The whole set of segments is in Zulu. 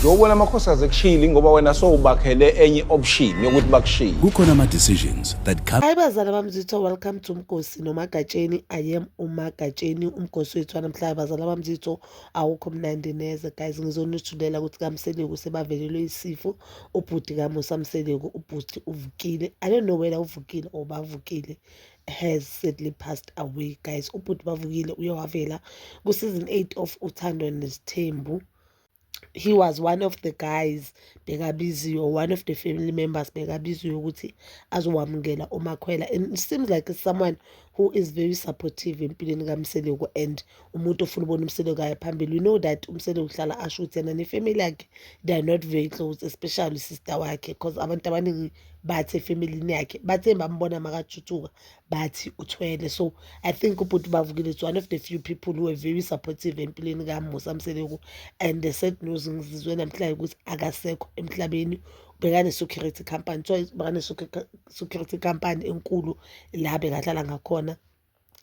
Yobona amakhosikazi ekushili ngoba wena sowubakhele enye option yokuthi bakushiye. Kukhona ama-decisions that come. Hayi bazala bami zitho, welcome to Mkosi noMagatsheni. I am uMagatsheni, umgosi wethu namhlanje. Bazala bami zitho, awukho mnandi neze guys. Ngizonithulela ukuthi kaMseleko sebavelelwe isifo. Ubhuti kaMusa Mseleko, ubhuti uvukile. I don't know whether uvukile or bavukile, has sadly passed away guys. Ubhuti bavukile uyawavela ku season 8 of Uthando Nesithembu. He was one of the guys bekabiziwe, one of the family members bekabiziwe ukuthi azowamukela uMakhwela, and it seems like it's someone who is very supportive empilweni kaMseleko and umuntu ofuna ubona uMseleko aya phambili. We know that uMseleko uhlala asho ukuthi yena nefamily yakhe they are not very close, especially sister wakhe, because abantu abaningi bathi efamilini yakhe bathe bambona makathuthuka bathi uthwele. So I think ubhuti bavukile is one of the few people who were very supportive empilweni kaMusa Mseleko, and the sad news ngizizwe namhlanje ukuthi akasekho emhlabeni. Bekane security company, so bekane security company enkulu la bekahlala ngakhona,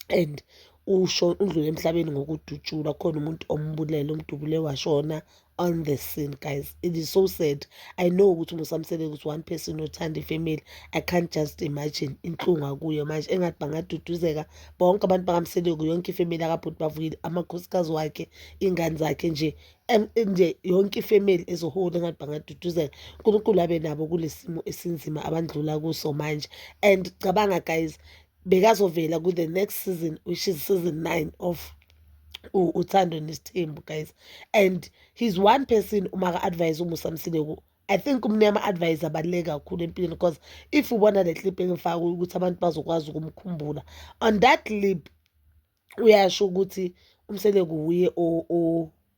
and usho udlule emhlabeni ngokudutshulwa. Khona umuntu ombulela, umdubule washona on the scene guys. It is so sad. I know ukuthi uMusa Mseleko is one person othanda ifamily. I can't just imagine inhlungu kuye manje engathi bangaduduzeka bonke abantu bakaMseleko, yonke ifamily akabhuti bavukile, amakhosikazi wakhe, ingane zakhe, nje yonke ifamily ezohola engathi bangaduduzeka. uNkulunkulu abe nabo kulesimo esinzima abandlula kuso manje. And cabanga guys, bekazovela ku the next season, which is season 9 of Uthando Nesithembu guys, and he's one person umaka advise uMusa Mseleko. I think umnyama advise abaleka kakhulu empilweni, because if ubona le clip engifaka ukuthi abantu bazokwazi ukumkhumbula on that clip, uyasho ukuthi uMseleko uye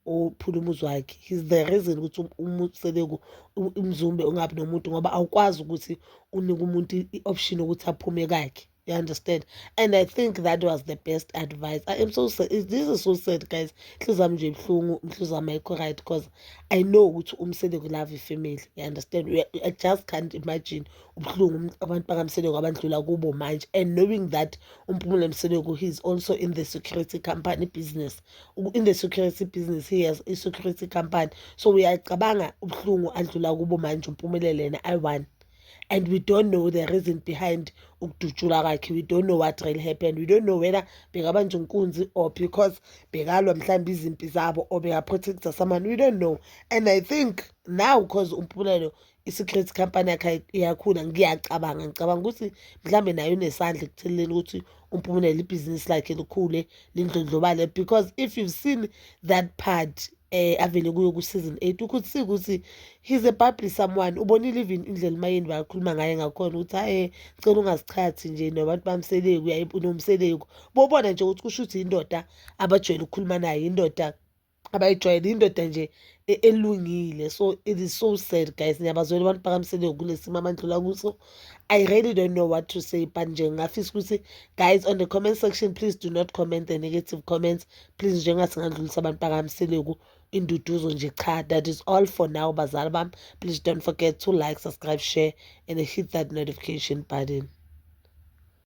ophula umuzi wakhe. He's the reason ukuthi uMseleko umzumbe ungabi nomuntu, ngoba awukwazi ukuthi unike umuntu i-option ukuthi aphume kakhe. You understand? And I think that was the best advice. I am so sad. This is so sad, guys. Mhluzami nje ibhlungu, mhluzami ayikho right, because I know ukuthi uMseleko love ifamily. You understand? I just can't imagine ubhlungu abantu bakaMseleko abandlula kubo manje, and knowing that uMphumile Mseleko, he's also in the security company business. In the security business, he has a security company. So uyacabanga ubhlungu andlula kubo manje uMphumelele yena I1. And we don't know the reason behind ukudutshula kwakhe. We don't know what really happened. We don't know whether bekabanjwa inkunzi or because bekalwa mhlawumbe izimpi zabo or bekaprotecta someone. We don't know. And I think now because uMphumelo i-secret company yakhe iyakhula, ngicabanga ukuthi mhlambe nayo unesandla ekutheleni ukuthi uMphumelo ibhizinisi lakhe likhule lindlondlobale, because if you've seen that part avele kuyo ku season 8, ukuthi sikuthi he's a bubbly someone. Ubonile even indlela umayeni bakhuluma ngaye ngakhona ukuthi haye cela ungazichathi nje nabantu bamseleko, uyayinomseleko. Bobona nje ukuthi kusho ukuthi indoda abajwayele ukukhuluma naye, indoda abayijwayele, indoda nje elungile. So it is so sad guys. Ngiyabazwela abantu bakaMseleko kulesimo amandlula kuso. I really don't know what to say, but nje ngafisa ukuthi guys on the comment section, please do not comment the negative comments. Please njengasingandlulisa abantu bakaMseleko induduzo nje cha. That is all for now bazala bam. Please don't forget to like, subscribe, share and hit that notification button.